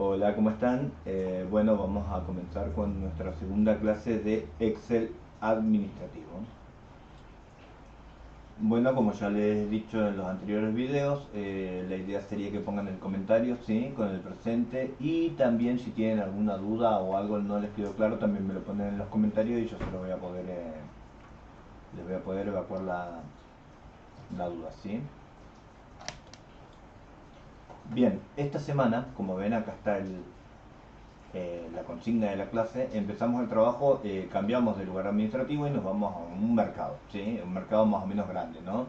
Hola, ¿cómo están? Bueno, vamos a comenzar con nuestra segunda clase de Excel administrativo. Bueno, como ya les he dicho en los anteriores videos, la idea sería que pongan el comentario, ¿sí? Con el presente, y también si tienen alguna duda o algo no les quedó claro, también me lo ponen en los comentarios y yo se lo voy a poder, les voy a poder evacuar la duda, ¿sí? Bien, esta semana, como ven acá está la consigna de la clase, empezamos el trabajo, cambiamos de lugar administrativo y nos vamos a un mercado, ¿sí? Un mercado más o menos grande, ¿no?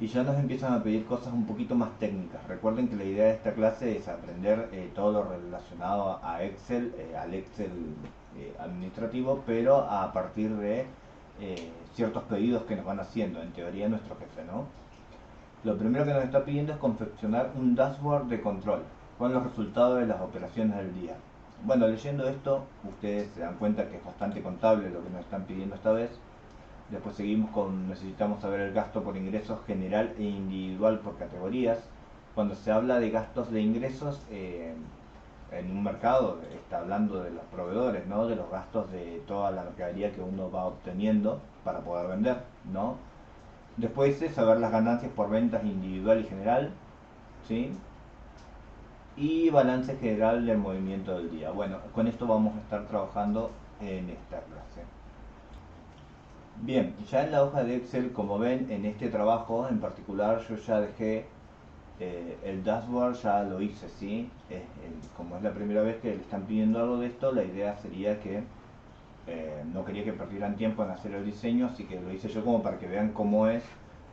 Y ya nos empiezan a pedir cosas un poquito más técnicas. Recuerden que la idea de esta clase es aprender todo lo relacionado a Excel, al Excel administrativo, pero a partir de ciertos pedidos que nos van haciendo, en teoría nuestro jefe, ¿no? Lo primero que nos está pidiendo es confeccionar un dashboard de control con los resultados de las operaciones del día. Bueno, leyendo esto, ustedes se dan cuenta que es bastante contable lo que nos están pidiendo esta vez. Después seguimos con necesitamos saber el gasto por ingresos general e individual por categorías. Cuando se habla de gastos de ingresos en un mercado, está hablando de los proveedores, ¿no? De los gastos de toda la mercadería que uno va obteniendo para poder vender, ¿no? Después es saber las ganancias por ventas individual y general, ¿sí? Y balance general del movimiento del día. Bueno, con esto vamos a estar trabajando en esta clase. Bien, ya en la hoja de Excel, como ven, en este trabajo en particular yo ya dejé el dashboard, ya lo hice, ¿sí? Como es la primera vez que le están pidiendo algo de esto, la idea sería que no quería que perdieran tiempo en hacer el diseño, así que lo hice yo como para que vean cómo es,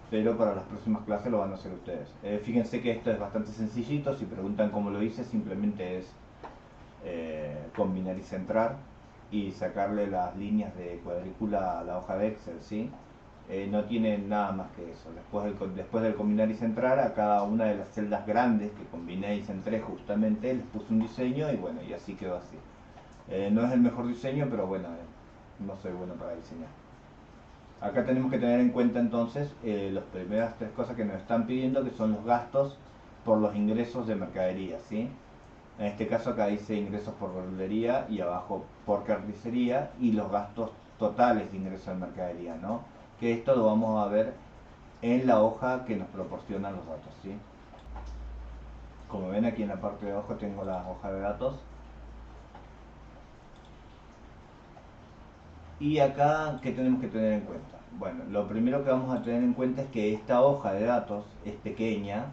pero para las próximas clases lo van a hacer ustedes. Fíjense que esto es bastante sencillito, si preguntan cómo lo hice, simplemente es combinar y centrar y sacarle las líneas de cuadrícula a la hoja de Excel, ¿sí? No tiene nada más que eso. Después del combinar y centrar, a cada una de las celdas grandes que combiné y centré justamente, les puse un diseño y bueno, y así quedó así. No es el mejor diseño, pero bueno, no soy bueno para diseñar. Acá tenemos que tener en cuenta entonces las primeras tres cosas que nos están pidiendo, que son los gastos por los ingresos de mercadería, ¿sí? En este caso acá dice ingresos por verdulería y abajo por carnicería y los gastos totales de ingresos de mercadería, ¿no? Que esto lo vamos a ver en la hoja que nos proporcionan los datos, ¿sí? Como ven aquí en la parte de abajo tengo la hoja de datos. Y acá, ¿qué tenemos que tener en cuenta? Bueno, lo primero que vamos a tener en cuenta es que esta hoja de datos es pequeña,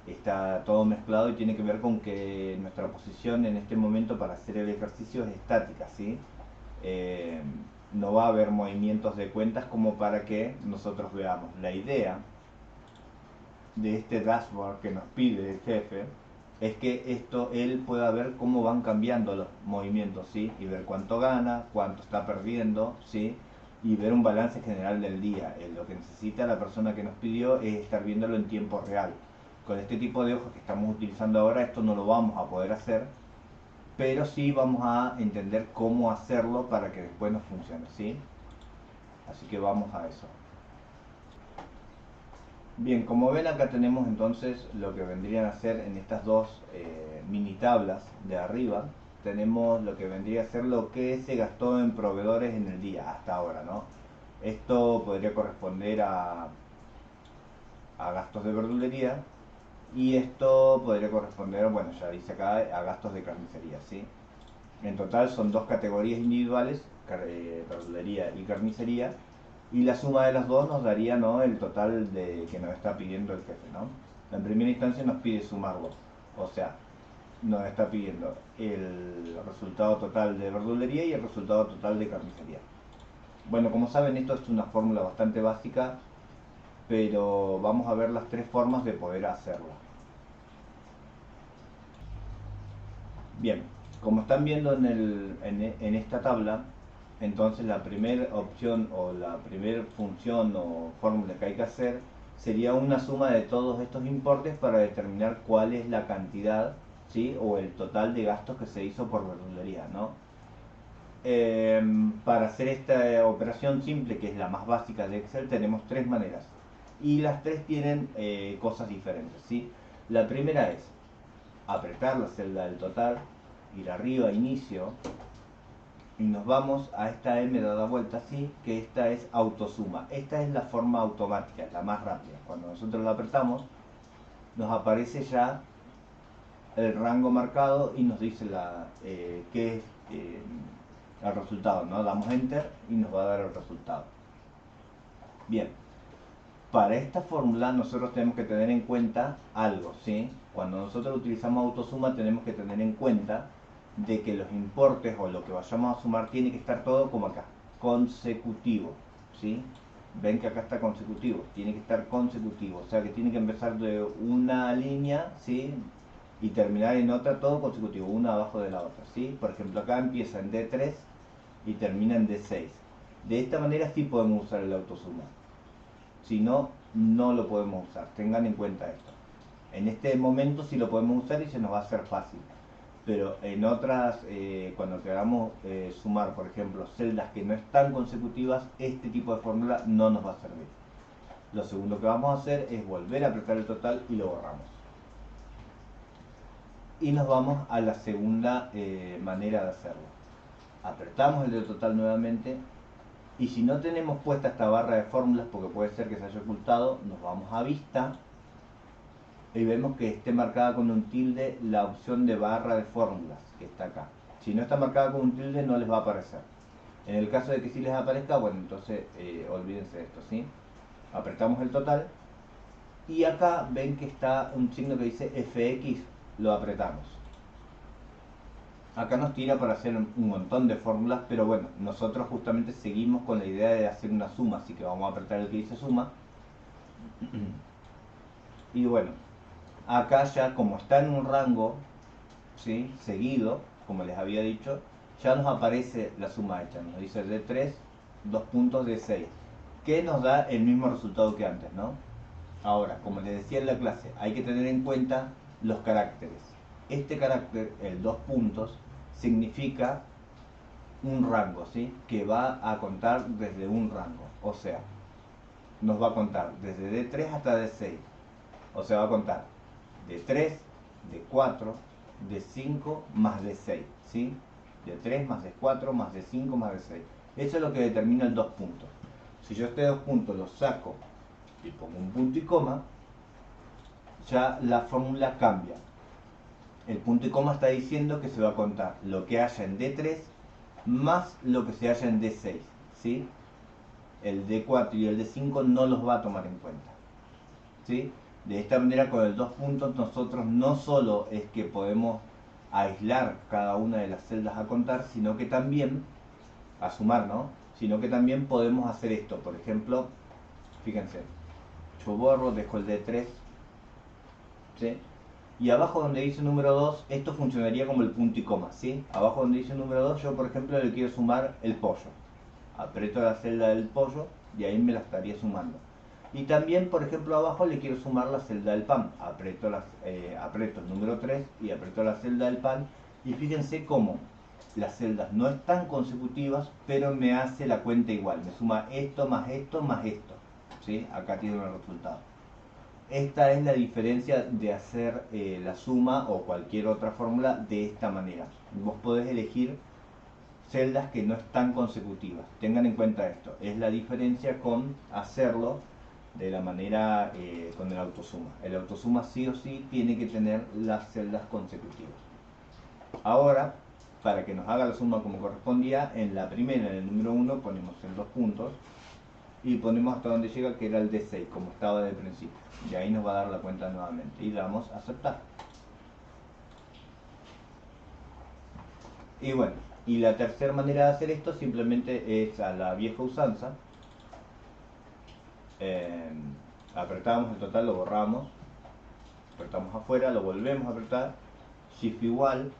está todo mezclado y tiene que ver con que nuestra posición en este momento para hacer el ejercicio es estática, ¿sí? Eh, no va a haber movimientos de cuentas como para que nosotros veamos. La idea de este dashboard que nos pide el jefe es que él pueda ver cómo van cambiando los movimientos, ¿sí? Y ver cuánto gana, cuánto está perdiendo, ¿sí? Y ver un balance general del día. Lo que necesita la persona que nos pidió es estar viéndolo en tiempo real. Con este tipo de hojas que estamos utilizando ahora, esto no lo vamos a poder hacer, pero sí vamos a entender cómo hacerlo para que después nos funcione, ¿sí? Así que vamos a eso. Bien, como ven acá tenemos entonces lo que vendrían a ser en estas dos mini tablas de arriba, tenemos lo que vendría a ser lo que se gastó en proveedores en el día hasta ahora, ¿no? Esto podría corresponder a gastos de verdulería y esto podría corresponder, bueno, ya dice acá, a gastos de carnicería, ¿sí? En total son dos categorías individuales, verdulería y carnicería, y la suma de las dos nos daría, ¿no?, el total que nos está pidiendo el jefe, ¿no? En primera instancia nos pide sumarlo, o sea, nos está pidiendo el resultado total de verdulería y el resultado total de carnicería. Bueno, como saben, esto es una fórmula bastante básica, pero vamos a ver las tres formas de poder hacerlo. Bien, como están viendo en esta tabla, entonces la primera opción o la primera función o fórmula que hay que hacer sería una suma de todos estos importes para determinar cuál es la cantidad, ¿sí? O el total de gastos que se hizo por verdulería, ¿no? Para hacer esta operación simple, que es la más básica de Excel, tenemos tres maneras. Y las tres tienen cosas diferentes, ¿sí? La primera es apretar la celda del total, ir arriba, inicio, y nos vamos a esta M dada vuelta así, que esta es autosuma. Esta es la forma automática, la más rápida. Cuando nosotros la apretamos, nos aparece ya el rango marcado y nos dice qué es el resultado, ¿no? Damos enter y nos va a dar el resultado. Bien, para esta fórmula nosotros tenemos que tener en cuenta algo, ¿sí? Cuando nosotros utilizamos autosuma tenemos que tener en cuenta de que los importes o lo que vayamos a sumar tiene que estar todo como acá, consecutivo, ¿sí? Ven que acá está consecutivo, tiene que estar consecutivo, o sea que tiene que empezar de una línea, ¿sí? Y terminar en otra, todo consecutivo, una abajo de la otra, ¿sí? Por ejemplo, acá empieza en D3 y termina en D6. De esta manera sí podemos usar el autosuma. Si no, no lo podemos usar. Tengan en cuenta esto. En este momento sí lo podemos usar y se nos va a hacer fácil. Pero en otras, cuando queramos sumar, por ejemplo, celdas que no están consecutivas, este tipo de fórmula no nos va a servir. Lo segundo que vamos a hacer es volver a apretar el total y lo borramos. Y nos vamos a la segunda manera de hacerlo. Apretamos el del total nuevamente y si no tenemos puesta esta barra de fórmulas, porque puede ser que se haya ocultado, nos vamos a vista y vemos que esté marcada con un tilde la opción de barra de fórmulas que está acá. Si no está marcada con un tilde no les va a aparecer. En el caso de que sí les aparezca, bueno, entonces olvídense de esto, ¿sí? Apretamos el total y acá ven que está un signo que dice FX, lo apretamos. Acá nos tira para hacer un montón de fórmulas, pero bueno, nosotros justamente seguimos con la idea de hacer una suma, así que vamos a apretar el que dice suma. Y bueno, acá ya como está en un rango, ¿sí? Seguido, como les había dicho, ya nos aparece la suma hecha, nos dice D3, 2 puntos D6, que nos da el mismo resultado que antes, ¿no? Ahora, como les decía en la clase, hay que tener en cuenta los caracteres. Este carácter, el 2 puntos, significa un rango, ¿sí? Que va a contar desde un rango, o sea, nos va a contar desde D3 hasta D6, o sea, va a contar D3, D4, D5 más D6, ¿sí? D3 más D4 más D5 más D6. Eso es lo que determina el 2 puntos. Si yo este 2 puntos los saco y pongo un punto y coma, ya la fórmula cambia. El punto y coma está diciendo que se va a contar lo que haya en D3 más lo que se haya en D6, ¿sí? El D4 y el D5 no los va a tomar en cuenta, ¿sí? De esta manera, con el 2 puntos nosotros no solo es que podemos aislar cada una de las celdas a contar, sino que también, a sumar, ¿no? Sino que también podemos hacer esto. Por ejemplo, fíjense, yo borro, dejo el D3, ¿sí? Y abajo donde dice número 2, esto funcionaría como el punto y coma, ¿sí? Abajo donde dice número 2, yo por ejemplo le quiero sumar el pollo. Aprieto la celda del pollo y ahí me la estaría sumando. Y también, por ejemplo, abajo le quiero sumar la celda del pan. Aprieto el número 3 y aprieto la celda del pan. Y fíjense cómo las celdas no están consecutivas, pero me hace la cuenta igual. Me suma esto más esto más esto, ¿sí? Acá tiene el resultado. Esta es la diferencia de hacer la suma o cualquier otra fórmula de esta manera. Vos podés elegir celdas que no están consecutivas. Tengan en cuenta esto. Es la diferencia con hacerlo de la manera con el autosuma. El autosuma sí o sí tiene que tener las celdas consecutivas. Ahora, para que nos haga la suma como correspondía, en la primera, en el número 1, ponemos en 2 puntos y ponemos hasta donde llega, que era el D6, como estaba de principio. Y ahí nos va a dar la cuenta nuevamente. Y damos a aceptar. Y bueno, y la tercera manera de hacer esto simplemente es a la vieja usanza. Apretamos el total, lo borramos, apretamos afuera, lo volvemos a apretar, shift igual,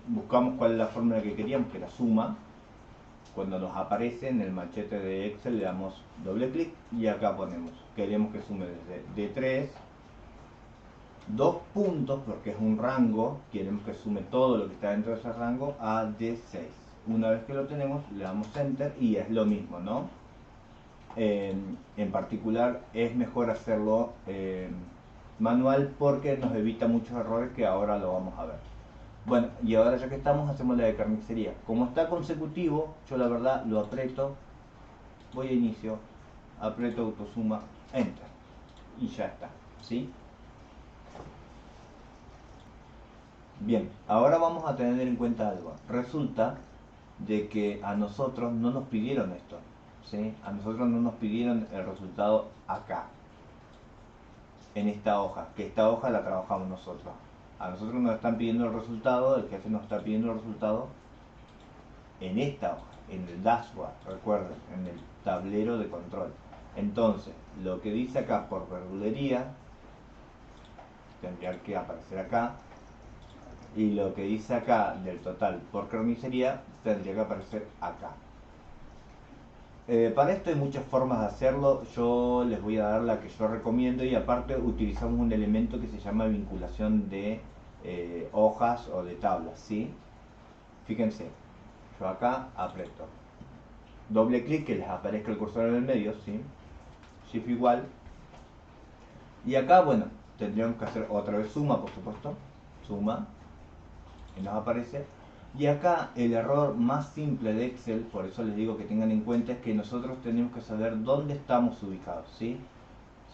buscamos cuál es la fórmula que queríamos, que la suma. Cuando nos aparece en el machete de Excel le damos doble clic y acá ponemos, queremos que sume desde D3, 2 puntos, porque es un rango, queremos que sume todo lo que está dentro de ese rango, a D6. Una vez que lo tenemos, le damos Enter y es lo mismo, ¿no? En particular es mejor hacerlo manual porque nos evita muchos errores que ahora lo vamos a ver. Bueno, y ahora ya que estamos, hacemos la de carnicería. Como está consecutivo, yo la verdad lo aprieto, voy a inicio, aprieto autosuma, enter, y ya está, ¿sí? Bien, ahora vamos a tener en cuenta algo. Resulta de que a nosotros no nos pidieron esto, ¿sí? A nosotros no nos pidieron el resultado acá, en esta hoja, que esta hoja la trabajamos nosotros. A nosotros nos están pidiendo el resultado, el jefe nos está pidiendo el resultado en esta hoja, en el dashboard, recuerden, en el tablero de control. Entonces, lo que dice acá por verdulería tendría que aparecer acá, y lo que dice acá del total por carnicería tendría que aparecer acá. Para esto hay muchas formas de hacerlo, yo les voy a dar la que yo recomiendo, y aparte utilizamos un elemento que se llama vinculación de hojas o de tablas, ¿sí? Fíjense, yo acá aprieto, doble clic que les aparezca el cursor en el medio, ¿sí? Shift igual, y acá, bueno, tendríamos que hacer otra vez suma, por supuesto, suma, y nos aparece. Y acá el error más simple de Excel, por eso les digo que tengan en cuenta, es que nosotros tenemos que saber dónde estamos ubicados, ¿sí?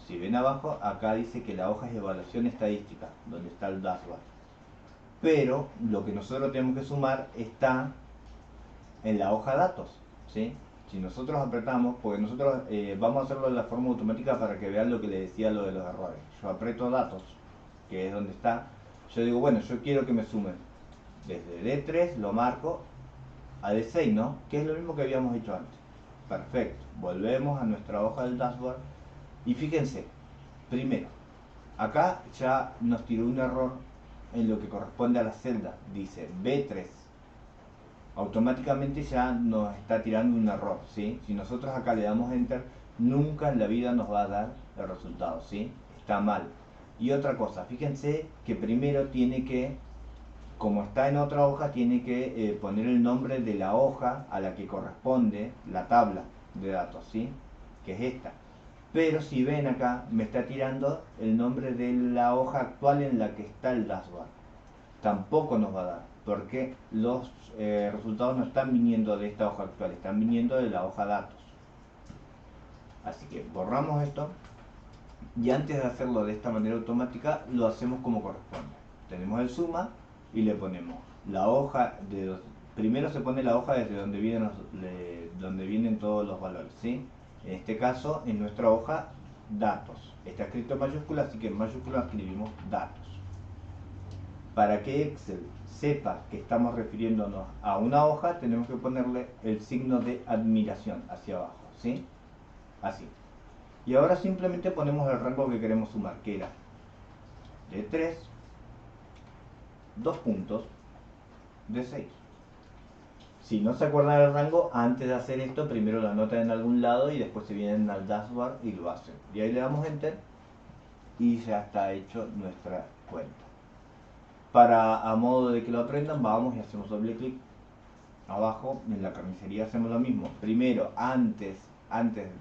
Si ven abajo, acá dice que la hoja es evaluación estadística, donde está el dashboard. Pero lo que nosotros tenemos que sumar está en la hoja datos, ¿sí? Si nosotros apretamos, porque nosotros vamos a hacerlo de la forma automática para que vean lo que les decía, lo de los errores. Yo aprieto datos, que es donde está. Yo digo, bueno, yo quiero que me sumen desde D3, lo marco a D6, ¿no? Que es lo mismo que habíamos hecho antes. Perfecto, volvemos a nuestra hoja del dashboard y fíjense, primero, acá ya nos tiró un error en lo que corresponde a la celda, dice B3, automáticamente ya nos está tirando un error, ¿sí? Si nosotros acá le damos enter, nunca en la vida nos va a dar el resultado, ¿sí? Está mal. Y otra cosa, fíjense que primero tiene que, como está en otra hoja, tiene que poner el nombre de la hoja a la que corresponde la tabla de datos, ¿sí? Que es esta. Pero si ven acá, me está tirando el nombre de la hoja actual en la que está el dashboard. Tampoco nos va a dar, porque los resultados no están viniendo de esta hoja actual, están viniendo de la hoja datos. Así que borramos esto, y antes de hacerlo de esta manera automática, lo hacemos como corresponde. Tenemos el suma y le ponemos la hoja de... Primero se pone la hoja desde donde vienen todos los valores, ¿sí? En este caso, en nuestra hoja, datos. Está escrito en mayúscula, así que en mayúscula escribimos datos. Para que Excel sepa que estamos refiriéndonos a una hoja, tenemos que ponerle el signo de admiración hacia abajo, ¿sí? Así. Y ahora simplemente ponemos el rango que queremos sumar, que era de 3, 2 puntos, de 6. Si no se acuerdan del rango, antes de hacer esto, primero lo anotan en algún lado y después se vienen al dashboard y lo hacen. Y ahí le damos enter y ya está hecho nuestra cuenta. Para, a modo de que lo aprendan, vamos y hacemos doble clic abajo. En la carnicería hacemos lo mismo. Primero, antes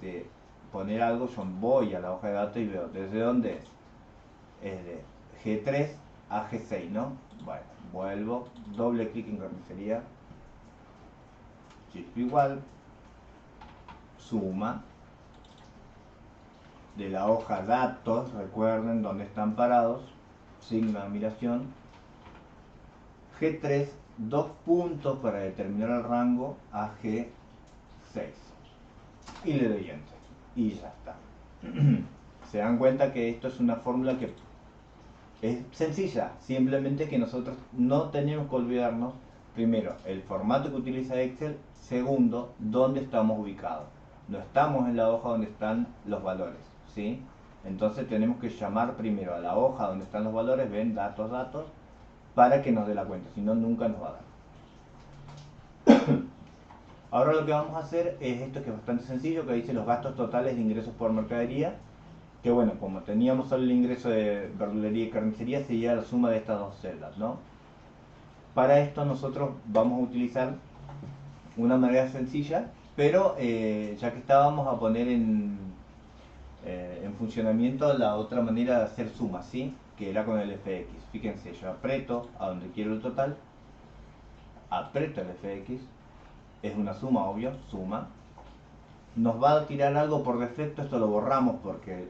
de poner algo, yo voy a la hoja de datos y veo desde dónde es de G3 a G6, ¿no? Bueno, vuelvo, doble clic en carnicería, shift igual, suma de la hoja datos, recuerden dónde están parados, signo de admiración, G3, 2 puntos para determinar el rango a G6 y le doy enter y ya está. Se dan cuenta que esto es una fórmula que es sencilla, simplemente que nosotros no tenemos que olvidarnos, primero, el formato que utiliza Excel, segundo, dónde estamos ubicados. No estamos en la hoja donde están los valores, ¿sí? Entonces tenemos que llamar primero a la hoja donde están los valores, ven, datos, datos, para que nos dé la cuenta, si no, nunca nos va a dar. Ahora lo que vamos a hacer es esto, que es bastante sencillo, que dice los gastos totales de ingresos por mercadería, que bueno, como teníamos solo el ingreso de verdulería y carnicería, sería la suma de estas dos celdas, ¿no? Para esto nosotros vamos a utilizar una manera sencilla, pero ya que estábamos a poner en funcionamiento la otra manera de hacer sumas, ¿sí? que era con el FX. Fíjense, yo aprieto a donde quiero el total, aprieto el FX, es una suma, obvio, suma. Nos va a tirar algo por defecto, esto lo borramos porque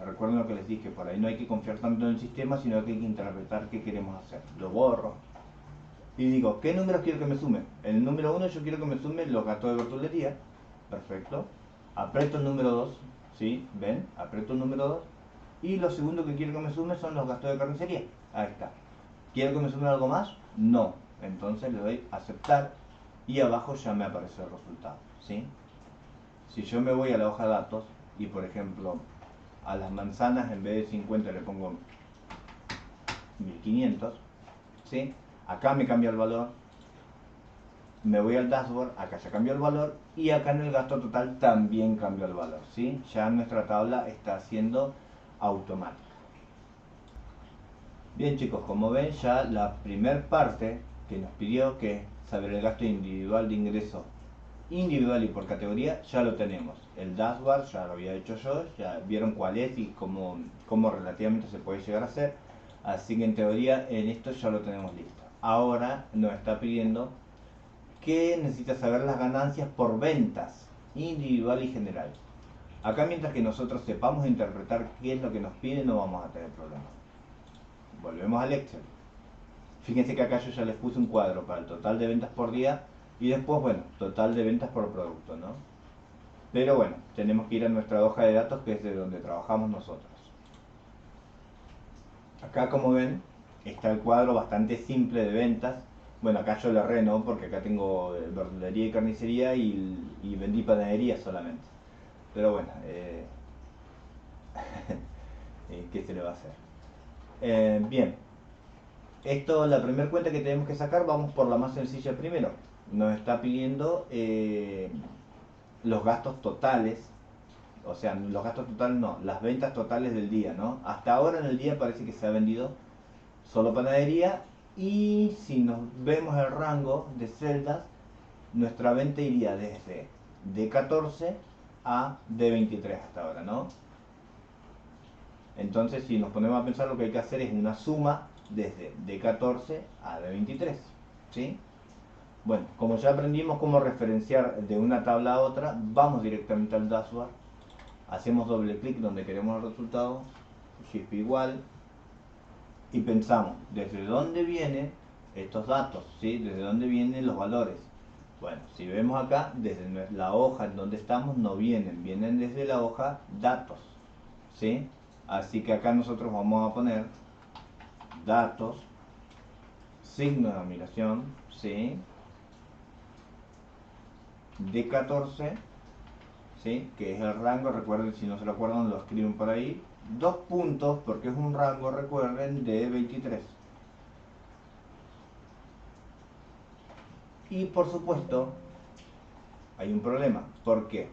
recuerden lo que les dije, por ahí no hay que confiar tanto en el sistema, sino que hay que interpretar qué queremos hacer. Lo borro y digo, ¿qué números quiero que me sume? El número 1 yo quiero que me sume los gastos de verdulería, perfecto. Aprieto el número 2, ¿sí? ¿Ven? Aprieto el número 2. Y lo segundo que quiero que me sume son los gastos de carnicería. Ahí está. ¿Quiero que me sume algo más? No. Entonces le doy a aceptar y abajo ya me aparece el resultado, ¿sí? Si yo me voy a la hoja de datos y por ejemplo a las manzanas en vez de 50 le pongo 1500, ¿sí? Acá me cambia el valor, me voy al dashboard, acá ya cambió el valor y acá en el gasto total también cambió el valor, ¿sí? Ya nuestra tabla está siendo automática. Bien chicos, como ven ya la primer parte que nos pidió, que es saber el gasto individual de ingreso individual y por categoría, ya lo tenemos. El dashboard ya lo había hecho yo, ya vieron cuál es y cómo relativamente se puede llegar a hacer. Así que en teoría en esto ya lo tenemos listo. Ahora nos está pidiendo que necesita saber las ganancias por ventas, individual y general. Acá mientras que nosotros sepamos interpretar qué es lo que nos pide, no vamos a tener problemas. Volvemos al Excel. Fíjense que acá yo ya les puse un cuadro para el total de ventas por día y después, bueno, total de ventas por producto, ¿no? Pero bueno, tenemos que ir a nuestra hoja de datos, que es de donde trabajamos nosotros. Acá, como ven, está el cuadro bastante simple de ventas. Bueno, acá yo lo erré, ¿no? Porque acá tengo verdulería y carnicería y vendí panadería solamente. Pero bueno, ¿qué se le va a hacer? Bien, esto, la primera cuenta que tenemos que sacar, vamos por la más sencilla primero. Nos está pidiendo los gastos totales, o sea, los gastos totales no, las ventas totales del día, ¿no? Hasta ahora en el día parece que se ha vendido solo panadería y si nos vemos el rango de celdas, nuestra venta iría desde D14 a D23 hasta ahora, ¿no? Entonces, si nos ponemos a pensar, lo que hay que hacer es una suma desde D14 a D23, ¿sí? Bueno, como ya aprendimos cómo referenciar de una tabla a otra, vamos directamente al dashboard, hacemos doble clic donde queremos el resultado, shift igual, y pensamos, ¿desde dónde vienen estos datos? ¿Sí? ¿Desde dónde vienen los valores? Bueno, si vemos acá, desde la hoja en donde estamos no vienen, vienen desde la hoja datos, ¿sí? Así que acá nosotros vamos a poner datos, signo de admiración, ¿sí? D14, ¿sí? Que es el rango, recuerden, si no se lo acuerdan, lo escriben por ahí, 2 puntos, porque es un rango, recuerden, de 23. Y por supuesto, hay un problema, porque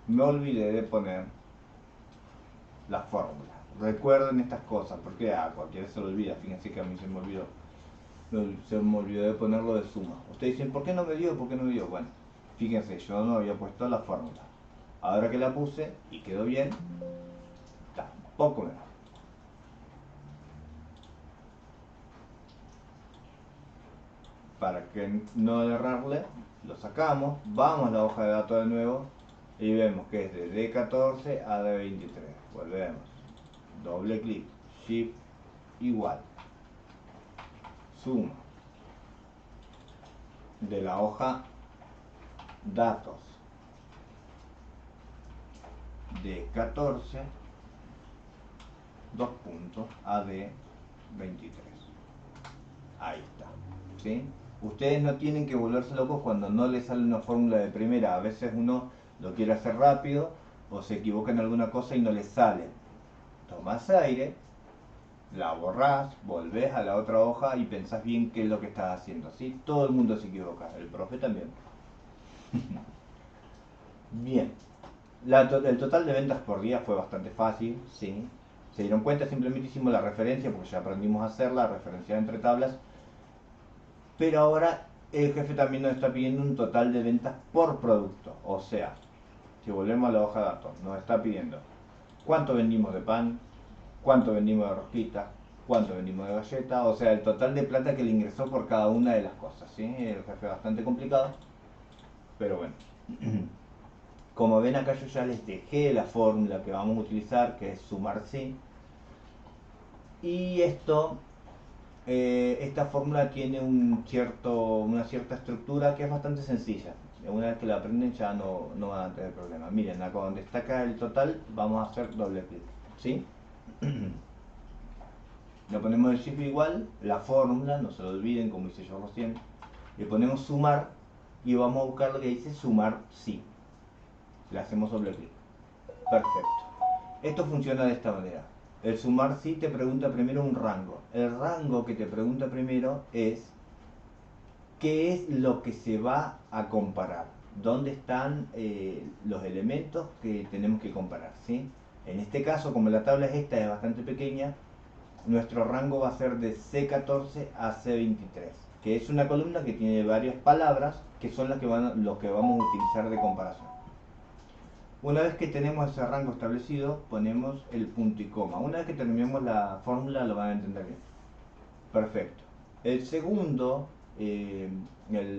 me olvidé de poner la fórmula. Recuerden estas cosas, porque a cualquiera se lo olvida, fíjense que a mí se me olvidó. Se me olvidó de ponerlo de suma. Ustedes dicen, ¿por qué no me dio? ¿Por qué no me dio? Bueno, fíjense, yo no había puesto la fórmula. Ahora que la puse y quedó bien, tampoco me da. Para que no errarle, lo sacamos, vamos a la hoja de datos de nuevo y vemos que es de D14 a D23. Volvemos, doble clic, shift igual, suma de la hoja datos D14, 2 puntos a D23. Ahí está, ¿sí? Ustedes no tienen que volverse locos cuando no les sale una fórmula de primera. A veces uno lo quiere hacer rápido o se equivoca en alguna cosa y no les sale. Tomás aire, la borrás, volvés a la otra hoja y pensás bien qué es lo que estás haciendo, ¿sí? Todo el mundo se equivoca, el profe también. Bien, el total de ventas por día fue bastante fácil, ¿sí? Se dieron cuenta, simplemente hicimos la referencia porque ya aprendimos a hacerla, referenciar entre tablas. Pero ahora el jefe también nos está pidiendo un total de ventas por producto. O sea, si volvemos a la hoja de datos, nos está pidiendo cuánto vendimos de pan, cuánto vendimos de rosquita, cuánto vendimos de galleta, o sea, el total de plata que le ingresó por cada una de las cosas, ¿sí? El jefe es bastante complicado, pero bueno. Como ven acá yo ya les dejé la fórmula que vamos a utilizar, que es sumar sí. Y esta fórmula tiene una cierta estructura que es bastante sencilla. Una vez que la aprenden ya no van a tener problema. Miren, acá donde está acá el total, vamos a hacer doble clic, ¿sí? Le ponemos el shift igual, la fórmula, no se lo olviden como hice yo recién. Le ponemos sumar y vamos a buscar lo que dice sumar sí. Le hacemos doble clic. Perfecto. Esto funciona de esta manera. El sumar sí te pregunta primero un rango. El rango que te pregunta primero es qué es lo que se va a comparar. ¿Dónde están los elementos que tenemos que comparar? ¿Sí? En este caso, como la tabla esta es bastante pequeña, nuestro rango va a ser de C14 a C23, que es una columna que tiene varias palabras que son las que los que vamos a utilizar de comparación. Una vez que tenemos ese rango establecido, ponemos el punto y coma. Una vez que terminemos la fórmula lo van a entender bien. Perfecto.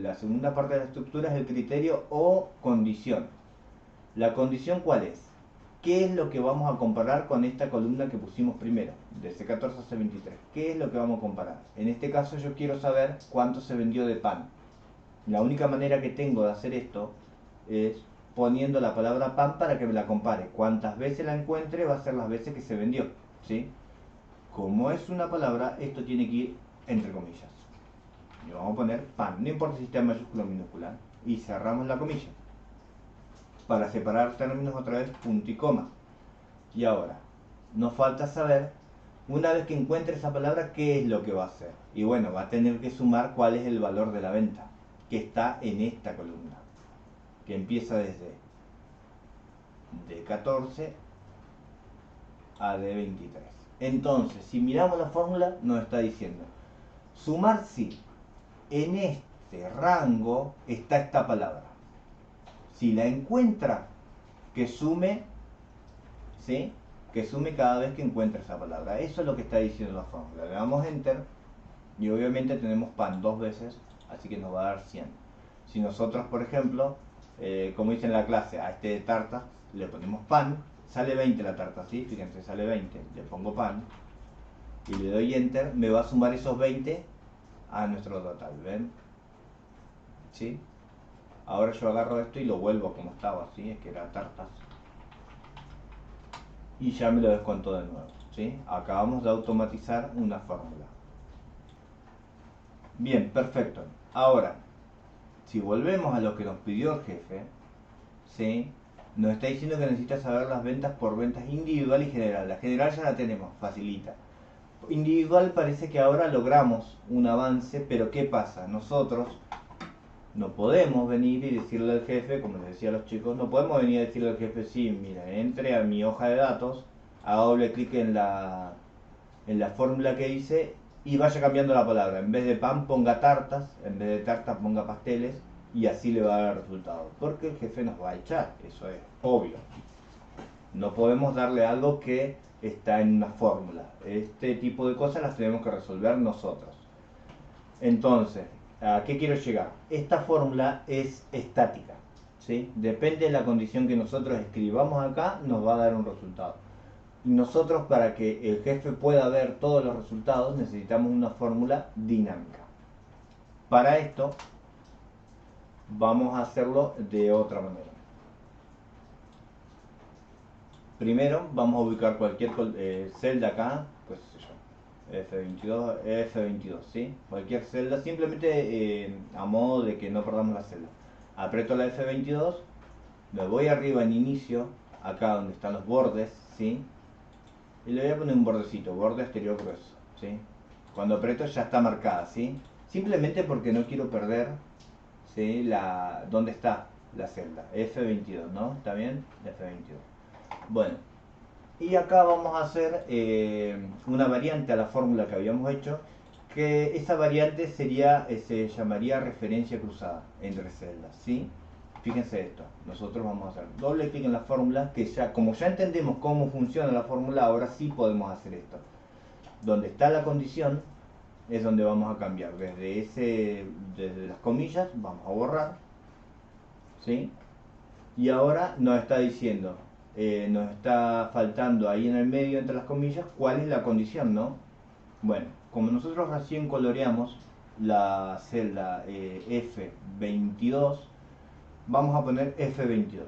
La segunda parte de la estructura es el criterio o condición. ¿La condición cuál es? ¿Qué es lo que vamos a comparar con esta columna que pusimos primero, de C14 a C23? ¿Qué es lo que vamos a comparar? En este caso yo quiero saber cuánto se vendió de pan. La única manera que tengo de hacer esto es poniendo la palabra pan para que me la compare. Cuantas veces la encuentre va a ser las veces que se vendió, ¿sí? Como es una palabra, esto tiene que ir entre comillas. Y vamos a poner pan, no importa si está en mayúscula o minúscula, y cerramos la comilla. Para separar términos otra vez, punto y coma. Y ahora, nos falta saber, una vez que encuentre esa palabra, qué es lo que va a hacer. Y bueno, va a tener que sumar cuál es el valor de la venta, que está en esta columna, que empieza desde D14 a D23. Entonces, si miramos la fórmula, nos está diciendo, sumar sí, en este rango está esta palabra. Si la encuentra, que sume, ¿sí? Que sume cada vez que encuentre esa palabra. Eso es lo que está diciendo la fórmula. Le damos enter y obviamente tenemos pan dos veces, así que nos va a dar 100. Si nosotros, por ejemplo, como hice en la clase, a este de tarta le ponemos pan, sale 20 la tarta, ¿sí? Fíjense, sale 20, le pongo pan y le doy enter, me va a sumar esos 20 a nuestro total, ¿ven? ¿Sí? Ahora yo agarro esto y lo vuelvo como estaba, ¿sí? Es que era tartas. Y ya me lo descuento de nuevo, ¿sí? Acabamos de automatizar una fórmula. Bien, perfecto. Ahora, si volvemos a lo que nos pidió el jefe, ¿sí? Nos está diciendo que necesita saber las ventas por ventas individual y general. La general ya la tenemos, facilita. Individual parece que ahora logramos un avance, pero ¿qué pasa? Nosotros no podemos venir y decirle al jefe, como les decía a los chicos, no podemos venir a decirle al jefe, sí, mira, entre a mi hoja de datos, haga doble clic en la fórmula que hice y vaya cambiando la palabra. En vez de pan ponga tartas, en vez de tartas ponga pasteles y así le va a dar resultado. Porque el jefe nos va a echar, eso es obvio. No podemos darle algo que está en una fórmula. Este tipo de cosas las tenemos que resolver nosotros. Entonces, ¿a qué quiero llegar? Esta fórmula es estática, ¿sí? Depende de la condición que nosotros escribamos acá, nos va a dar un resultado. Y nosotros, para que el jefe pueda ver todos los resultados, necesitamos una fórmula dinámica. Para esto, vamos a hacerlo de otra manera. Primero, vamos a ubicar cualquier celda acá, pues F22, F22, ¿sí? Cualquier celda, simplemente a modo de que no perdamos la celda. Aprieto la F22, me voy arriba en inicio, acá donde están los bordes, ¿sí? Y le voy a poner un bordecito, borde exterior grueso, ¿sí? Cuando aprieto ya está marcada, ¿sí? Simplemente porque no quiero perder, ¿sí? ¿Dónde está la celda? F22, ¿no? ¿Está bien? F22. Bueno, y acá vamos a hacer una variante a la fórmula que habíamos hecho, que esa variante se llamaría referencia cruzada entre celdas, ¿sí? Fíjense esto, nosotros vamos a hacer doble clic en la fórmula, que ya, como ya entendemos cómo funciona la fórmula, ahora sí podemos hacer esto. Donde está la condición es donde vamos a cambiar, desde las comillas, vamos a borrar, ¿sí? Y ahora nos está diciendo, nos está faltando ahí en el medio entre las comillas, cuál es la condición, ¿no? Bueno, como nosotros recién coloreamos la celda F22, vamos a poner F22.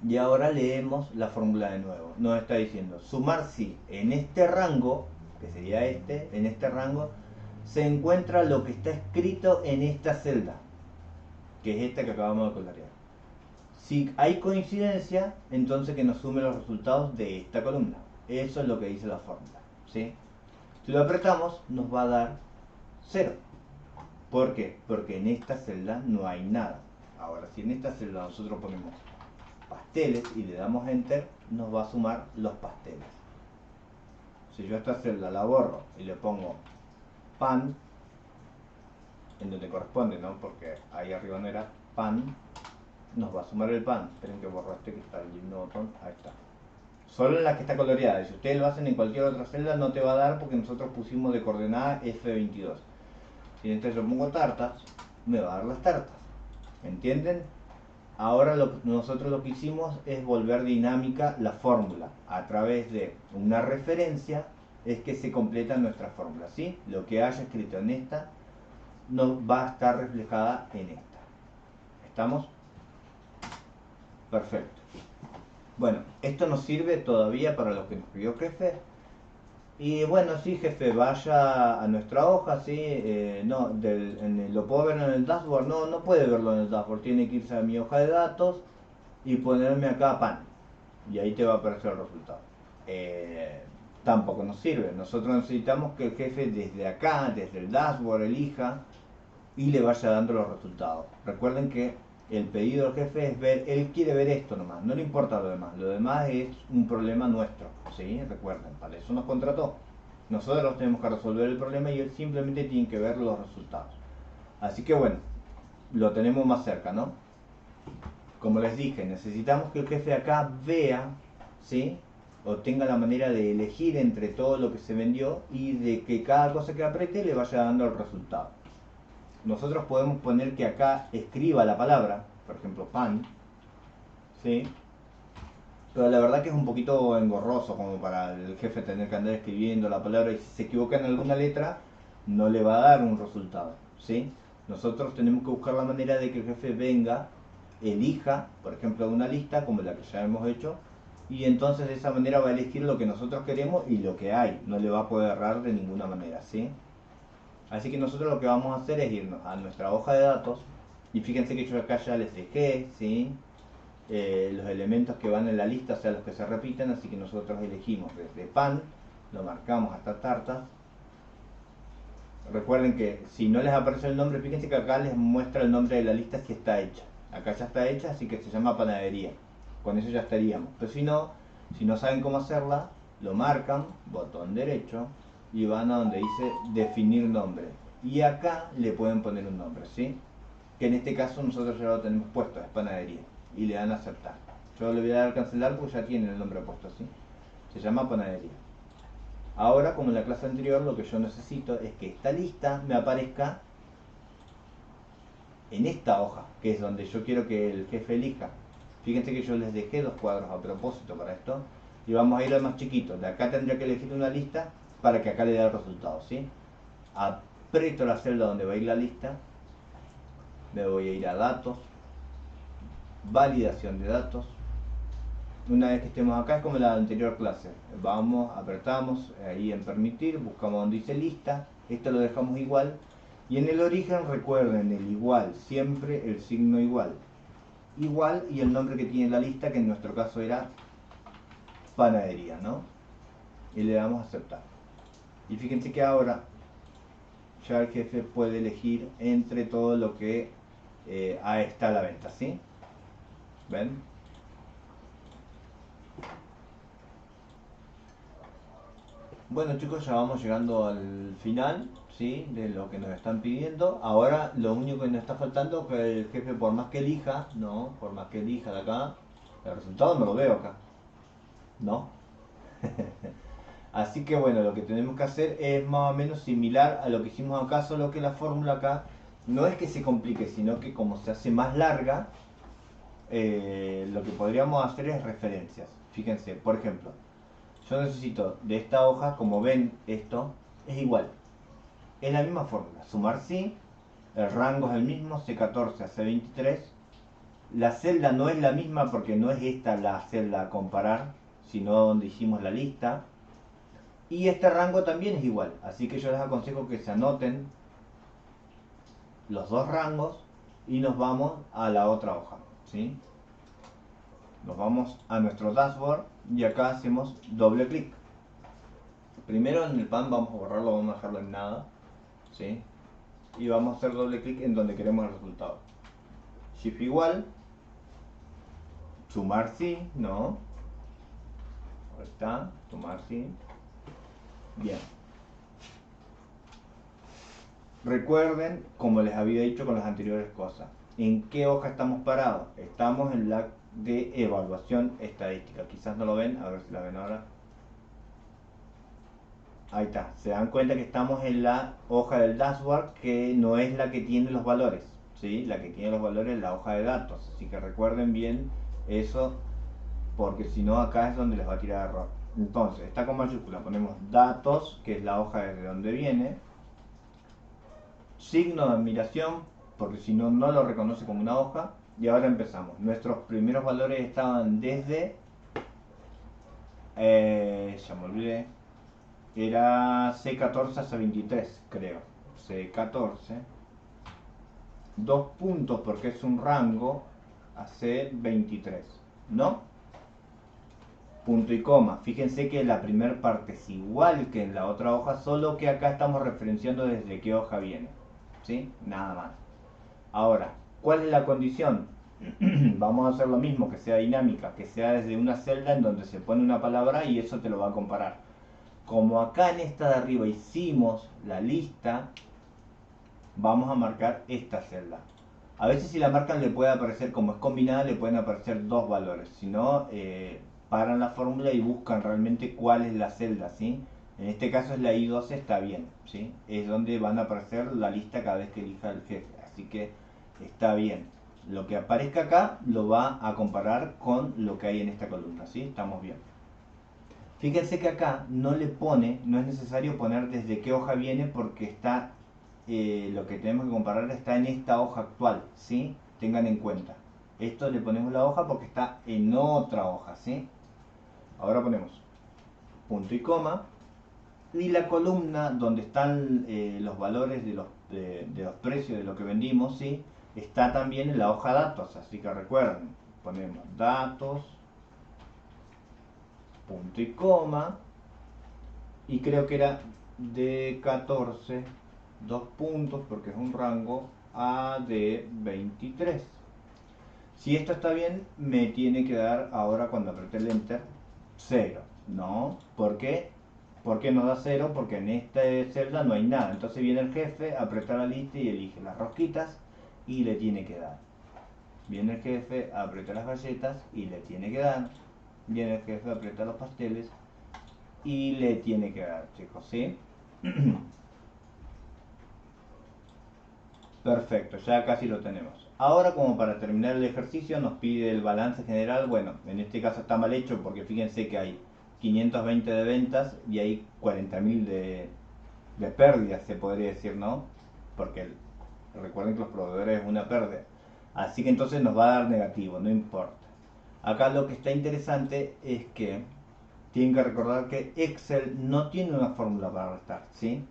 Y ahora leemos la fórmula de nuevo. Nos está diciendo, sumar si en este rango, que sería en este rango, se encuentra lo que está escrito en esta celda, que es esta que acabamos de colorear. Si hay coincidencia, entonces que nos sume los resultados de esta columna. Eso es lo que dice la fórmula, ¿sí? Si lo apretamos, nos va a dar 0. ¿Por qué? Porque en esta celda no hay nada. Ahora, si en esta celda nosotros ponemos pasteles y le damos enter, nos va a sumar los pasteles. Si yo esta celda la borro y le pongo pan, en donde corresponde, ¿no? Porque ahí arriba no era pan, nos va a sumar el pan. Esperen que borro que está el mismo botón, ahí está. Solo en la que está coloreada. Si ustedes lo hacen en cualquier otra celda no te va a dar porque nosotros pusimos de coordenada F22. Si entonces yo pongo tartas, me va a dar las tartas. ¿Entienden? Ahora nosotros lo que hicimos es volver dinámica la fórmula. A través de una referencia es que se completa nuestra fórmula, ¿sí? Lo que haya escrito en esta no va a estar reflejada en esta. ¿Estamos? Perfecto. Bueno, esto nos sirve todavía para lo que nos pidió jefe. Y bueno, sí, jefe, vaya a nuestra hoja, sí, no, lo puedo ver en el dashboard, no, no puede verlo en el dashboard, tiene que irse a mi hoja de datos y ponerme acá pan, y ahí te va a aparecer el resultado. Tampoco nos sirve, nosotros necesitamos que el jefe desde acá, desde el dashboard, elija y le vaya dando los resultados. Recuerden que el pedido del jefe es ver, él quiere ver esto nomás, no le importa lo demás es un problema nuestro, ¿sí? Recuerden, para eso nos contrató. Nosotros tenemos que resolver el problema y él simplemente tiene que ver los resultados. Así que bueno, lo tenemos más cerca, ¿no? Como les dije, necesitamos que el jefe acá vea, ¿sí? O tenga la manera de elegir entre todo lo que se vendió y de que cada cosa que apriete le vaya dando el resultado. Nosotros podemos poner que acá escriba la palabra, por ejemplo pan, ¿sí? Pero la verdad que es un poquito engorroso como para el jefe tener que andar escribiendo la palabra y si se equivoca en alguna letra no le va a dar un resultado, ¿sí? Nosotros tenemos que buscar la manera de que el jefe venga, elija, por ejemplo, una lista como la que ya hemos hecho y entonces de esa manera va a elegir lo que nosotros queremos y lo que hay, no le va a poder errar de ninguna manera, ¿sí? Así que nosotros lo que vamos a hacer es irnos a nuestra hoja de datos y fíjense que yo acá ya les dejé, ¿sí? Los elementos que van en la lista, o sea, los que se repiten, así que nosotros elegimos desde pan, lo marcamos hasta tarta. Recuerden que si no les aparece el nombre, fíjense que acá les muestra el nombre de la lista si está hecha. Acá ya está hecha, así que se llama panadería. Con eso ya estaríamos. Pero si no saben cómo hacerla, lo marcan, botón derecho, y van a donde dice definir nombre. Y acá le pueden poner un nombre, ¿sí? Que en este caso nosotros ya lo tenemos puesto, es panadería. Y le dan a aceptar. Yo le voy a dar a cancelar porque ya tiene el nombre puesto, ¿sí? Se llama panadería. Ahora, como en la clase anterior, lo que yo necesito es que esta lista me aparezca en esta hoja, que es donde yo quiero que el jefe elija. Fíjense que yo les dejé 2 cuadros a propósito para esto. Y vamos a ir al más chiquito. De acá tendría que elegir una lista para que acá le dé el resultado, ¿sí? Aprieto la celda donde va a ir la lista. Me voy a ir a datos. Validación de datos. Una vez que estemos acá es como en la anterior clase. Vamos, apretamos ahí en permitir, buscamos donde dice lista. Esto lo dejamos igual. Y en el origen recuerden el igual, siempre el signo igual. Igual y el nombre que tiene la lista, que en nuestro caso era panadería, ¿no? Y le damos a aceptar. Y fíjense que ahora ya el jefe puede elegir entre todo lo que está a la venta, ¿sí? ¿Ven? Bueno chicos, ya vamos llegando al final, ¿sí? De lo que nos están pidiendo. Ahora lo único que nos está faltando es que el jefe, por más que elija, ¿no? Por más que elija de acá, el resultado no lo veo acá, ¿no? Así que bueno, lo que tenemos que hacer es más o menos similar a lo que hicimos acá, solo que la fórmula acá no es que se complique, sino que como se hace más larga, lo que podríamos hacer es referencias. Fíjense, por ejemplo, yo necesito de esta hoja, como ven, esto es igual. Es la misma fórmula. Sumar sí, el rango es el mismo, C14 a C23. La celda no es la misma porque no es esta la celda a comparar, sino donde hicimos la lista. Y este rango también es igual. Así que yo les aconsejo que se anoten los dos rangos y nos vamos a la otra hoja, ¿sí? Nos vamos a nuestro dashboard y acá hacemos doble clic. Primero en el pan vamos a borrarlo, vamos a dejarlo en nada, ¿sí? Y vamos a hacer doble clic en donde queremos el resultado. Shift igual, sumar sí, no, ahí está, sumar sí, bien. Recuerden, como les había dicho con las anteriores cosas, ¿en qué hoja estamos parados? Estamos en la de evaluación estadística. Quizás no lo ven, a ver si la ven ahora. Ahí está, se dan cuenta que estamos en la hoja del dashboard, que no es la que tiene los valores, ¿sí? La que tiene los valores es la hoja de datos, así que recuerden bien eso, porque si no acá es donde les va a tirar error. Entonces, está con mayúscula, ponemos datos, que es la hoja desde donde viene, signo de admiración, porque si no, no lo reconoce como una hoja, y ahora empezamos. Nuestros primeros valores estaban desde, ya me olvidé, era C14 a C23, creo. C14, dos puntos porque es un rango, a C23, ¿no? Punto y coma. Fíjense que la primera parte es igual que en la otra hoja, solo que acá estamos referenciando desde qué hoja viene, ¿sí? Nada más. Ahora, ¿cuál es la condición? Vamos a hacer lo mismo, que sea dinámica, que sea desde una celda en donde se pone una palabra y eso te lo va a comparar. Como acá en esta de arriba hicimos la lista, vamos a marcar esta celda. A veces si la marcan le puede aparecer, como es combinada, le pueden aparecer dos valores. Si no, paran la fórmula y buscan realmente cuál es la celda, ¿sí? En este caso es la I12, está bien, ¿sí? Es donde van a aparecer la lista cada vez que elija el jefe. Así que está bien. Lo que aparezca acá lo va a comparar con lo que hay en esta columna, ¿sí? Estamos bien. Fíjense que acá no le pone, no es necesario poner desde qué hoja viene porque está, lo que tenemos que comparar está en esta hoja actual, ¿sí? Tengan en cuenta. Esto le ponemos la hoja porque está en otra hoja, ¿sí? Ahora ponemos punto y coma. Y la columna donde están los valores de los precios de lo que vendimos, ¿sí? Está también en la hoja datos, así que recuerden, ponemos datos, punto y coma, y creo que era de 14, dos puntos porque es un rango, a de 23. Si esto está bien, me tiene que dar ahora cuando apriete el enter 0, ¿no? ¿Por qué? ¿Por qué nos da 0? Porque en esta celda no hay nada. Entonces viene el jefe, aprieta la lista y elige las rosquitas y le tiene que dar. Viene el jefe, aprieta las galletas y le tiene que dar. Viene el jefe, aprieta los pasteles y le tiene que dar, chicos, ¿sí? Perfecto, ya casi lo tenemos. Ahora, como para terminar el ejercicio, nos pide el balance general. Bueno, en este caso está mal hecho porque fíjense que hay 520 de ventas y hay 40.000 de pérdidas, se podría decir, ¿no? Porque recuerden que los proveedores es una pérdida. Así que entonces nos va a dar negativo, no importa. Acá lo que está interesante es que tienen que recordar que Excel no tiene una fórmula para restar, ¿sí?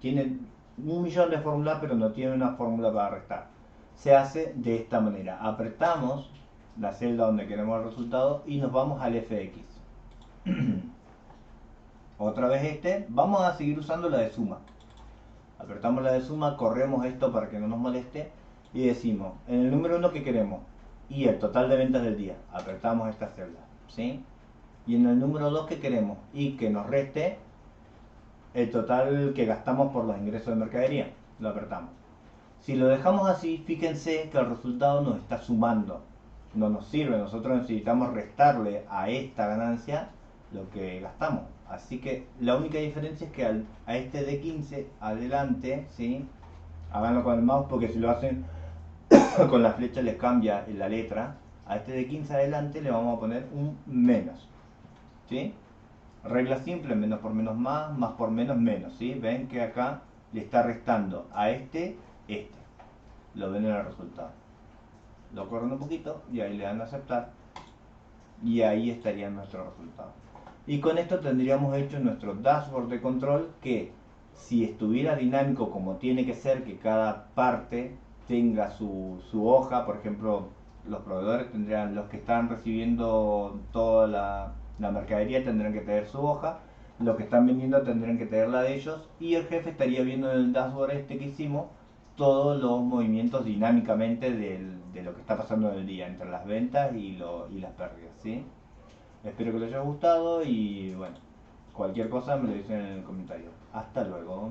Tiene un millón de fórmulas, pero no tiene una fórmula para restar. Se hace de esta manera. Apretamos la celda donde queremos el resultado y nos vamos al FX. Otra vez vamos a seguir usando la de suma. Apretamos la de suma, corremos esto para que no nos moleste y decimos, en el número 1 que queremos y el total de ventas del día, apretamos esta celda, ¿sí? Y en el número 2 que queremos y que nos reste el total que gastamos por los ingresos de mercadería. Lo apretamos. Si lo dejamos así, fíjense que el resultado nos está sumando. No nos sirve, nosotros necesitamos restarle a esta ganancia lo que gastamos. Así que la única diferencia es que a este de 15 adelante, ¿sí? Háganlo con el mouse porque si lo hacen con la flecha les cambia la letra. A este de 15 adelante le vamos a poner un menos, ¿sí? Regla simple, menos por menos más por menos menos, ¿sí? Ven que acá le está restando a este. Lo ven en el resultado. Lo corren un poquito y ahí le dan a aceptar. Y ahí estaría nuestro resultado. Y con esto tendríamos hecho nuestro dashboard de control que si estuviera dinámico como tiene que ser, que cada parte tenga su hoja, por ejemplo, los proveedores tendrían, los que están recibiendo toda la mercadería tendrán que tener su hoja, los que están vendiendo tendrán que tener la de ellos y el jefe estaría viendo en el dashboard este que hicimos todos los movimientos dinámicamente de lo que está pasando en el día entre las ventas y las pérdidas, ¿sí? Espero que les haya gustado y bueno, cualquier cosa me lo dicen en el comentario. Hasta luego.